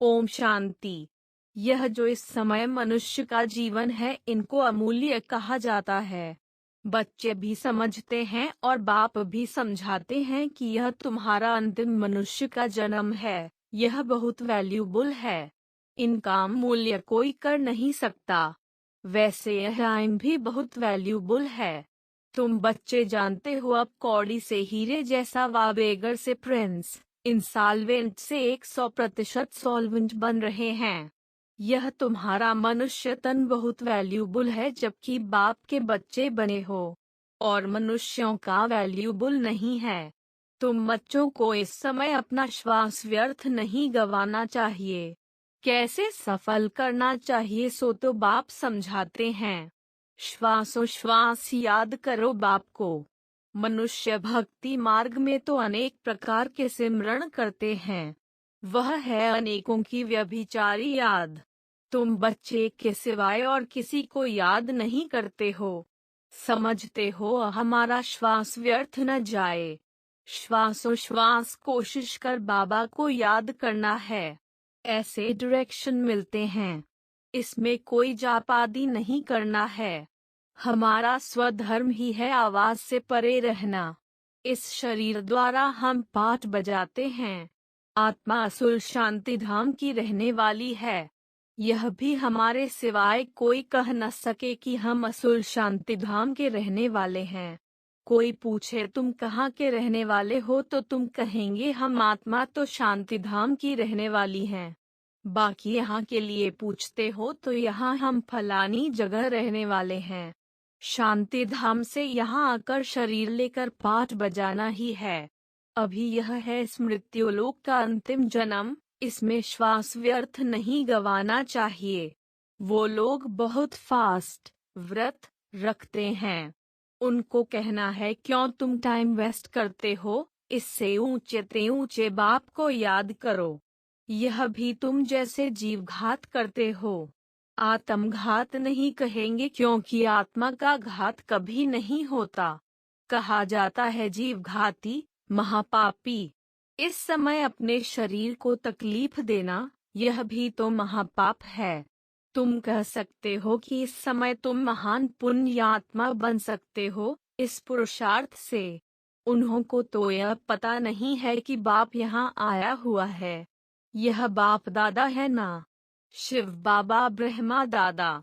ओम शांति। यह जो इस समय मनुष्य का जीवन है, इनको अमूल्य कहा जाता है। बच्चे भी समझते हैं और बाप भी समझाते हैं कि यह तुम्हारा अंतिम मनुष्य का जन्म है, यह बहुत वैल्यूबल है। इनका मूल्य कोई कर नहीं सकता। वैसे यह टाइम भी बहुत वैल्यूबल है। तुम बच्चे जानते हो, अब कौड़ी से हीरे जैसा व बेगर से प्रिंस, इंसॉल्वेंट से 100% सॉल्वेंट बन रहे हैं। यह तुम्हारा मनुष्य तन बहुत वैल्यूबल है, जबकि बाप के बच्चे बने हो, और मनुष्यों का वैल्यूबल नहीं है। तुम बच्चों को इस समय अपना श्वास व्यर्थ नहीं गंवाना चाहिए। कैसे सफल करना चाहिए सो तो बाप समझाते हैं। श्वासोश्वास याद करो बाप को। मनुष्य भक्ति मार्ग में तो अनेक प्रकार के सिमरण करते हैं। वह है अनेकों की व्यभिचारी याद। तुम बच्चे के सिवाय और किसी को याद नहीं करते हो। समझते हो हमारा श्वास व्यर्थ न जाए। श्वासोश्वास कोशिश कर बाबा को याद करना है। ऐसे डायरेक्शन मिलते हैं। इसमें कोई जापादी नहीं करना है। हमारा स्वधर्म ही है आवाज से परे रहना। इस शरीर द्वारा हम पाठ बजाते हैं। आत्मा असुल शांति धाम की रहने वाली है। यह भी हमारे सिवाय कोई कह न सके कि हम असुल शांति धाम के रहने वाले हैं। कोई पूछे तुम कहाँ के रहने वाले हो तो तुम कहेंगे हम आत्मा तो शांति धाम की रहने वाली हैं। बाकी यहाँ के लिए पूछते हो तो यहाँ हम फलानी जगह रहने वाले हैं। शांति धाम से यहाँ आकर शरीर लेकर पाठ बजाना ही है। अभी यह है स्मृत्युलोक का अंतिम जन्म। इसमें श्वास व्यर्थ नहीं गंवाना चाहिए। वो लोग बहुत फास्ट व्रत रखते हैं। उनको कहना है क्यों तुम टाइम वेस्ट करते हो, इससे ऊंचे ते ऊंचे बाप को याद करो। यह भी तुम जैसे जीवघात करते हो। आत्मघात नहीं कहेंगे, क्योंकि आत्मा का घात कभी नहीं होता। कहा जाता है जीवघाती, महापापी। इस समय अपने शरीर को तकलीफ देना, यह भी तो महापाप है। तुम कह सकते हो कि इस समय तुम महान पुण्य आत्मा बन सकते हो इस पुरुषार्थ से। उन्हों को तो यह पता नहीं है कि बाप यहाँ आया हुआ है। यह बाप दादा है ना। शिव बाबा ब्रह्मा दादा।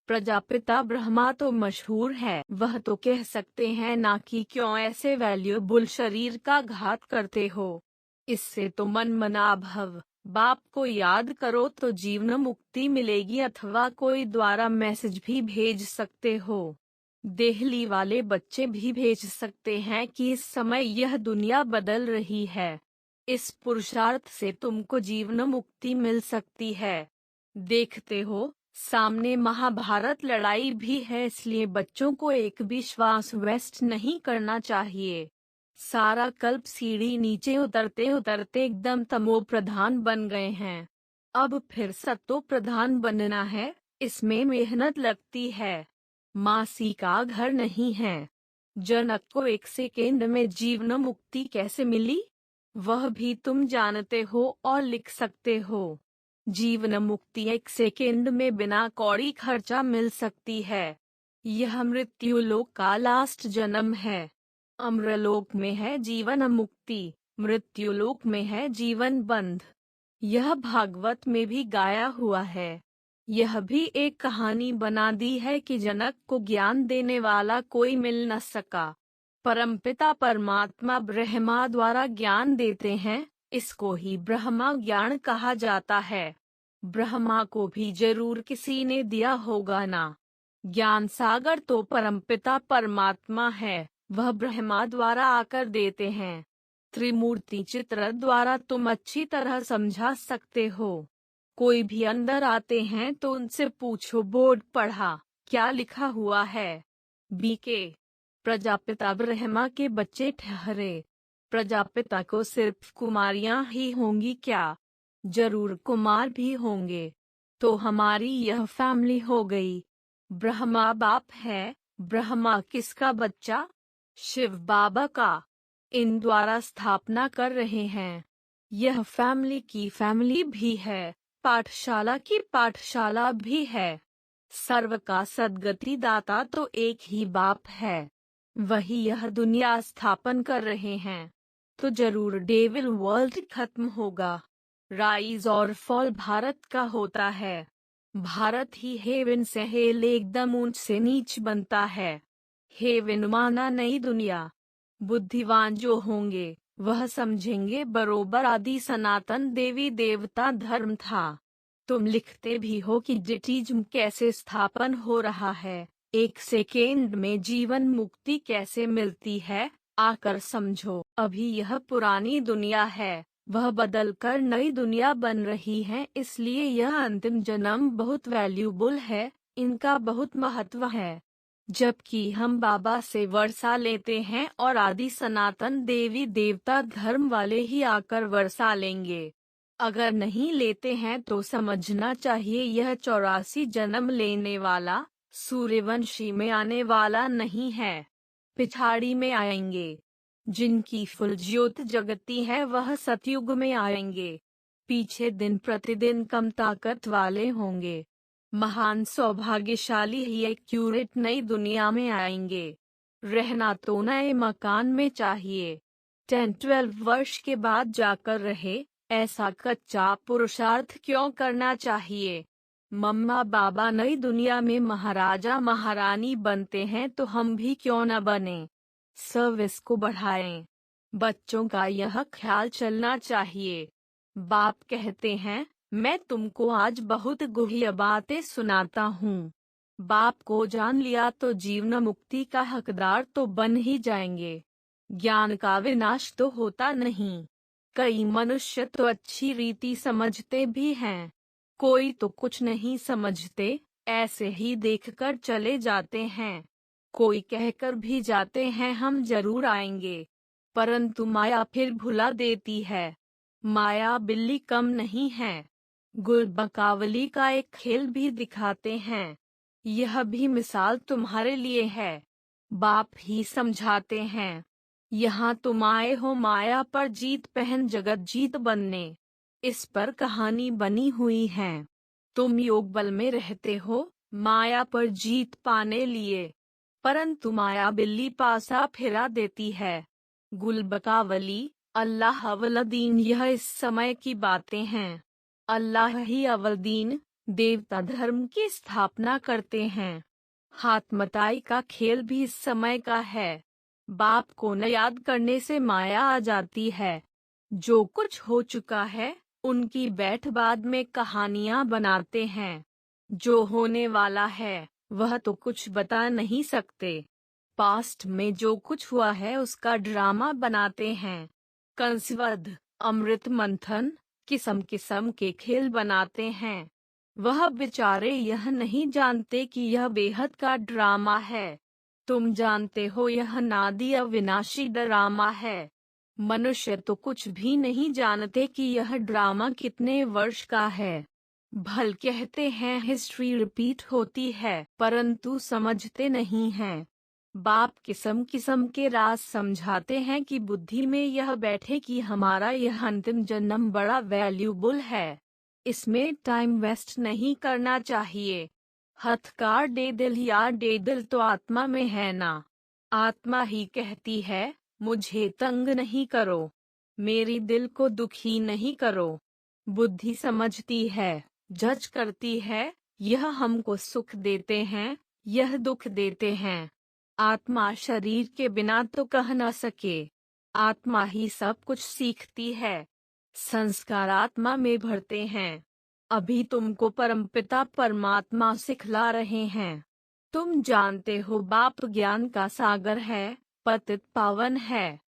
प्रजापिता ब्रह्मा तो मशहूर है, वह तो कह सकते हैं ना कि क्यों ऐसे वैल्यूबल शरीर का घात करते हो। इससे तो मन मना भव। बाप को याद करो तो जीवन मुक्ति मिलेगी, अथवा कोई द्वारा मैसेज भी भेज सकते हो। देहली वाले बच्चे भी भेज सकते हैं कि इस समय यह दुनिया बदल रही है। इस पुरुषार्थ से तुमको जीवन मुक्ति मिल सकती है। देखते हो सामने महाभारत लड़ाई भी है, इसलिए बच्चों को एक भी श्वास वेस्ट नहीं करना चाहिए। सारा कल्प सीढ़ी नीचे उतरते उतरते एकदम तमो प्रधान बन गए हैं। अब फिर सत्तो प्रधान बनना है। इसमें मेहनत लगती है। मासी का घर नहीं है। जनक को 1 सेकेंड में जीवन मुक्ति कैसे मिली, वह भी तुम जानते हो और लिख सकते हो। जीवन मुक्ति 1 सेकेंड में बिना कौड़ी खर्चा मिल सकती है। यह मृत्युलोक का लास्ट जन्म है। अमरलोक में है जीवन मुक्ति, मृत्युलोक में है जीवन बंध। यह भागवत में भी गाया हुआ है। यह भी एक कहानी बना दी है कि जनक को ज्ञान देने वाला कोई मिल न सका। परमपिता परमात्मा ब्रह्मा द्वारा ज्ञान देते हैं, इसको ही ब्रह्मा ज्ञान कहा जाता है। ब्रह्मा को भी जरूर किसी ने दिया होगा ना। ज्ञान सागर तो परमपिता परमात्मा है, वह ब्रह्मा द्वारा आकर देते हैं। त्रिमूर्ति चित्र द्वारा तुम अच्छी तरह समझा सकते हो। कोई भी अंदर आते हैं तो उनसे पूछो बोर्ड पढ़ा, क्या लिखा हुआ है। बीके प्रजापिता ब्रह्मा के बच्चे ठहरे। प्रजापिता को सिर्फ कुमारियां ही होंगी क्या? जरूर कुमार भी होंगे। तो हमारी यह फैमिली हो गई। ब्रह्मा बाप है। ब्रह्मा किसका बच्चा? शिव बाबा का। इन द्वारा स्थापना कर रहे हैं। यह फैमिली की फैमिली भी है। पाठशाला की पाठशाला भी है। सर्व का सद्गति दाता तो एक ही बाप है। वही यह दुनिया स्थापन कर रहे हैं। तो जरूर डेविल वर्ल्ड खत्म होगा। राइज और फॉल भारत का होता है। भारत ही हेवन से हेल एकदम ऊंच से नीच बनता है। हेवन माना नई दुनिया। बुद्धिवान जो होंगे वह समझेंगे बरोबर आदि सनातन देवी देवता धर्म था। तुम लिखते भी हो कि जिटिज्म कैसे स्थापन हो रहा है, एक सेकेंड में जीवन मुक्ति कैसे मिलती है, आकर समझो। अभी यह पुरानी दुनिया है, वह बदलकर नई दुनिया बन रही है, इसलिए यह अंतिम जन्म बहुत वैल्यूबल है, इनका बहुत महत्व है। जबकि हम बाबा से वर्षा लेते हैं और आदि सनातन देवी देवता धर्म वाले ही आकर वर्षा लेंगे। अगर नहीं लेते हैं तो समझना चाहिए यह 84 जन्म लेने वाला सूर्यवंशी में आने वाला नहीं है, पिछाड़ी में आएंगे। जिनकी फुल ज्योत जगती है वह सतयुग में आएंगे। पीछे दिन प्रतिदिन कम ताकत वाले होंगे। महान सौभाग्यशाली ही एक्यूरेट नई दुनिया में आएंगे। रहना तो नए मकान में चाहिए। 10-12 वर्ष के बाद जाकर रहे, ऐसा कच्चा पुरुषार्थ क्यों करना चाहिए। मम्मा बाबा नई दुनिया में महाराजा महारानी बनते हैं तो हम भी क्यों न बने। सर्विस को बढ़ाएं। बच्चों का यह ख्याल चलना चाहिए। बाप कहते हैं, मैं तुमको आज बहुत गुह्य बातें सुनाता हूँ। बाप को जान लिया तो जीवन मुक्ति का हकदार तो बन ही जाएंगे। ज्ञान का विनाश तो होता नहीं। कई मनुष्य तो अच्छी रीति समझते भी हैं, कोई तो कुछ नहीं समझते, ऐसे ही देखकर चले जाते हैं। कोई कहकर भी जाते हैं हम जरूर आएंगे, परंतु माया फिर भुला देती है। माया बिल्ली कम नहीं है। गुलबकावली का एक खेल भी दिखाते हैं। यह भी मिसाल तुम्हारे लिए है। बाप ही समझाते हैं, यहाँ तुम आए हो माया पर जीत पहन जगत जीत बनने। इस पर कहानी बनी हुई है। तुम योग बल में रहते हो माया पर जीत पाने लिए, परंतु माया बिल्ली पासा फिरा देती है। गुलबकावली, अल्लाह अवलदीन, यह इस समय की बातें हैं। अल्लाह ही अवलदीन देवता धर्म की स्थापना करते हैं। हाथमताई का खेल भी इस समय का है। बाप को न याद करने से माया आ जाती है। जो कुछ हो चुका है उनकी बैठ बाद में कहानियां बनाते हैं। जो होने वाला है वह तो कुछ बता नहीं सकते। पास्ट में जो कुछ हुआ है उसका ड्रामा बनाते हैं। कंसवध, अमृत मंथन, किस्म किस्म के खेल बनाते हैं। वह बेचारे यह नहीं जानते कि यह बेहद का ड्रामा है। तुम जानते हो यह नादी अविनाशी ड्रामा है। मनुष्य तो कुछ भी नहीं जानते कि यह ड्रामा कितने वर्ष का है। भल कहते हैं हिस्ट्री रिपीट होती है, परंतु समझते नहीं हैं। बाप किस्म किस्म के राज समझाते हैं कि बुद्धि में यह बैठे कि हमारा यह अंतिम जन्म बड़ा वैल्यूबल है, इसमें टाइम वेस्ट नहीं करना चाहिए। हथकार दे दिल या दे दिल तो आत्मा में है ना। आत्मा ही कहती है, मुझे तंग नहीं करो, मेरी दिल को दुखी नहीं करो। बुद्धि समझती है, जज करती है, यह हमको सुख देते हैं, यह दुख देते हैं। आत्मा शरीर के बिना तो कह न सके। आत्मा ही सब कुछ सीखती है। संस्कार आत्मा में भरते हैं। अभी तुमको परमपिता परमात्मा सिखला रहे हैं। तुम जानते हो बाप ज्ञान का सागर है, पतित पावन है।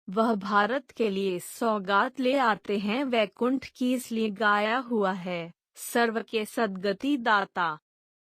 वह भारत के लिए सौगात ले आते हैं वैकुंठ की, इसलिए गाया हुआ है सर्व के सद्गति दाता।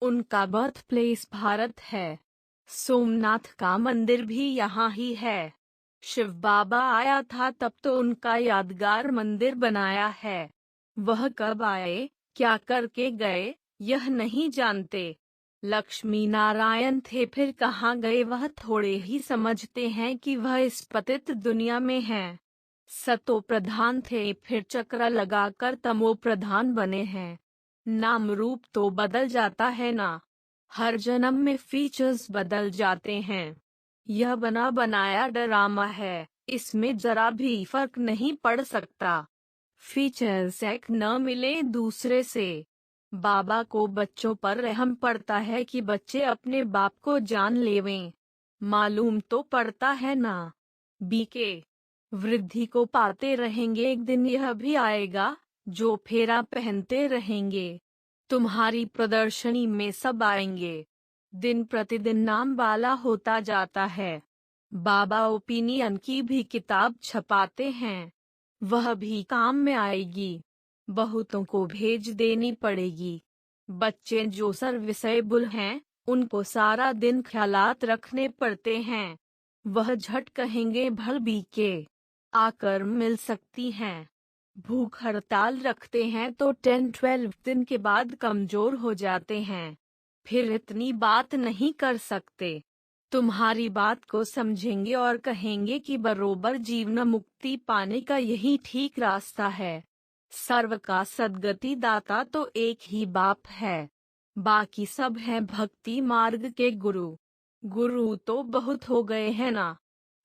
उनका बर्थ प्लेस भारत है। सोमनाथ का मंदिर भी यहाँ ही है। शिव बाबा आया था तब तो उनका यादगार मंदिर बनाया है। वह कब आए, क्या करके गए, यह नहीं जानते। लक्ष्मी नारायण थे, फिर कहाँ गए वह थोड़े ही समझते हैं कि वह इस पतित दुनिया में हैं। सतो प्रधान थे, फिर चक्र लगाकर तमो प्रधान बने हैं। नाम रूप तो बदल जाता है ना, हर जन्म में फीचर्स बदल जाते हैं। यह बना बनाया ड्रामा है, इसमें जरा भी फर्क नहीं पड़ सकता। फीचर्स एक न मिले दूसरे से। बाबा को बच्चों पर रहम पड़ता है कि बच्चे अपने बाप को जान लेवें। मालूम तो पड़ता है ना। बीके वृद्धि को पाते रहेंगे, एक दिन यह भी आएगा जो फेरा पहनते रहेंगे। तुम्हारी प्रदर्शनी में सब आएंगे। दिन प्रतिदिन नाम वाला होता जाता है। बाबा ओपिनियन की भी किताब छपाते हैं, वह भी काम में आएगी। बहुतों को भेज देनी पड़ेगी। बच्चे जो सर्विसेबल हैं, उनको सारा दिन ख्यालात रखने पड़ते हैं। वह झट कहेंगे भल बीके आकर मिल सकती हैं। भूख हड़ताल रखते हैं तो 10-12 दिन के बाद कमजोर हो जाते हैं, फिर इतनी बात नहीं कर सकते। तुम्हारी बात को समझेंगे और कहेंगे कि बरोबर जीवन मुक्ति पाने का यही ठीक रास्ता है। सर्व का सद्गति दाता तो एक ही बाप है, बाकी सब हैं भक्ति मार्ग के गुरु। गुरु तो बहुत हो गए हैं ना।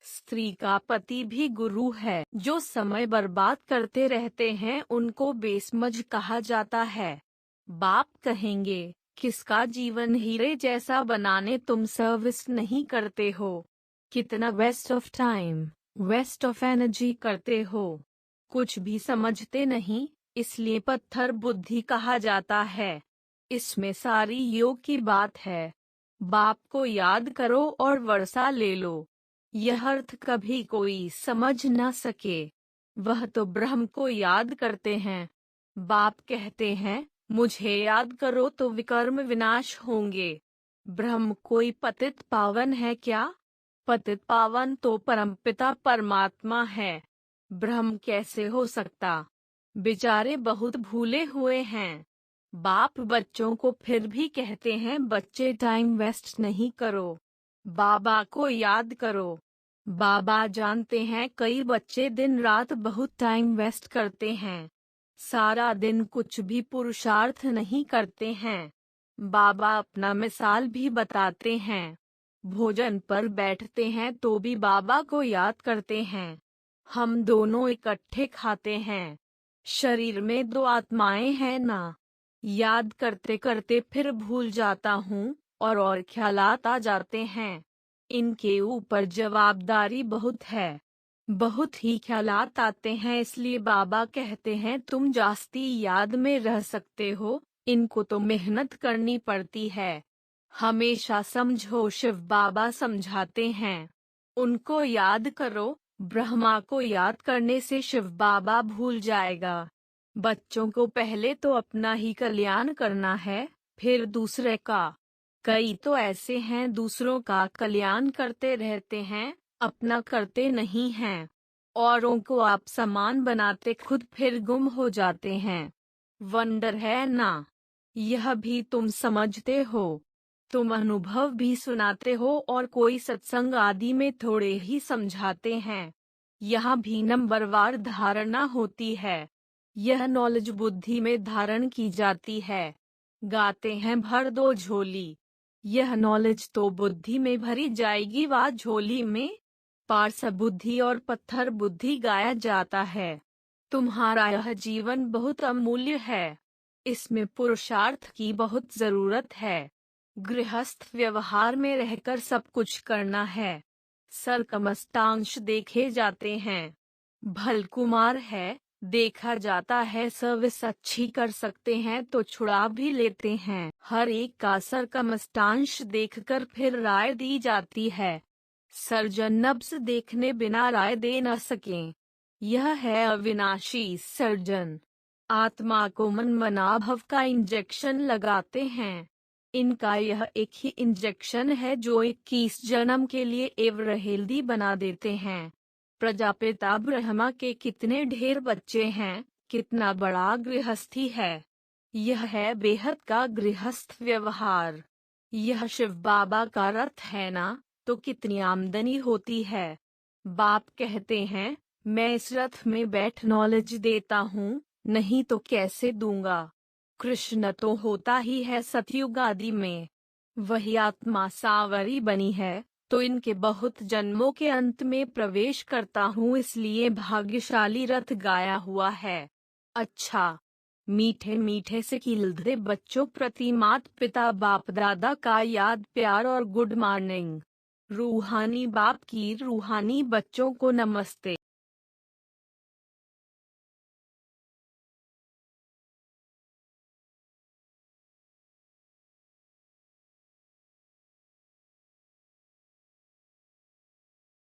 स्त्री का पति भी गुरु है। जो समय बर्बाद करते रहते हैं उनको बेसमझ कहा जाता है। बाप कहेंगे किसका जीवन हीरे जैसा बनाने तुम सर्विस नहीं करते हो। कितना waste of time, waste of energy करते हो। कुछ भी समझते नहीं, इसलिए पत्थर बुद्धि कहा जाता है। इसमें सारी योग की बात है। बाप को याद करो और वर्षा ले लो। यह अर्थ कभी कोई समझ न सके। वह तो ब्रह्म को याद करते हैं। बाप कहते हैं मुझे याद करो तो विकर्म विनाश होंगे। ब्रह्म कोई पतित पावन है क्या? पतित पावन तो परमपिता परमात्मा है। ब्रह्म कैसे हो सकता? बेचारे बहुत भूले हुए हैं। बाप बच्चों को फिर भी कहते हैं बच्चे टाइम वेस्ट नहीं करो, बाबा को याद करो। बाबा जानते हैं कई बच्चे दिन रात बहुत टाइम वेस्ट करते हैं, सारा दिन कुछ भी पुरुषार्थ नहीं करते हैं। बाबा अपना मिसाल भी बताते हैं। भोजन पर बैठते हैं तो भी बाबा को याद करते हैं। हम दोनों इकट्ठे खाते हैं। शरीर में दो आत्माएं हैं ना। याद करते करते फिर भूल जाता हूँ और ख्यालात आ जाते हैं। इनके ऊपर जवाबदारी बहुत है। बहुत ही ख्यालात आते हैं, इसलिए बाबा कहते हैं तुम जास्ती याद में रह सकते हो, इनको तो मेहनत करनी पड़ती है। हमेशा समझो, शिव बाबा समझाते हैं। उनको याद करो। ब्रह्मा को याद करने से शिव बाबा भूल जाएगा। बच्चों को पहले तो अपना ही कल्याण करना है, फिर दूसरे का। कई तो ऐसे हैं दूसरों का कल्याण करते रहते हैं, अपना करते नहीं हैं। औरों को आप समान बनाते खुद फिर गुम हो जाते हैं। वंडर है ना। यह भी तुम समझते हो। तुम अनुभव भी सुनाते हो और कोई सत्संग आदि में थोड़े ही समझाते हैं। यहाँ भी नंबरवार धारणा होती है। यह नॉलेज बुद्धि में धारण की जाती है। गाते हैं भर दो झोली। यह नॉलेज तो बुद्धि में भरी जाएगी वा झोली में। पार्स बुद्धि और पत्थर बुद्धि गाया जाता है। तुम्हारा यह जीवन बहुत अमूल्य है। इसमें पुरुषार्थ की बहुत जरूरत है। गृहस्थ व्यवहार में रहकर सब कुछ करना है। सरकमस्टांश देखे जाते हैं। भल कुमार है, देखा जाता है सर्विस अच्छी कर सकते हैं तो छुड़ा भी लेते हैं। हर एक का सरकमस्टांश देखकर फिर राय दी जाती है। सर्जन नब्ज देखने बिना राय दे न सकें। यह है अविनाशी सर्जन। आत्मा को मनमनाभव का इंजेक्शन लगाते हैं। इनका यह एक ही इंजेक्शन है जो 21 जन्म के लिए एवं हेल्दी बना देते हैं। प्रजापिता ब्रह्मा के कितने ढेर बच्चे हैं, कितना बड़ा गृहस्थी है। यह है बेहद का गृहस्थ व्यवहार। यह शिव बाबा का रथ है ना, तो कितनी आमदनी होती है। बाप कहते हैं मैं इस रथ में बैठ नॉलेज देता हूँ, नहीं तो कैसे दूंगा। कृष्ण तो होता ही है सतयुग आदि में। वही आत्मा सावरी बनी है, तो इनके बहुत जन्मों के अंत में प्रवेश करता हूँ, इसलिए भाग्यशाली रथ गाया हुआ है। अच्छा, मीठे मीठे से खिलते बच्चों प्रति माता पिता बाप दादा का याद प्यार और गुड मॉर्निंग। रूहानी बाप की रूहानी बच्चों को नमस्ते।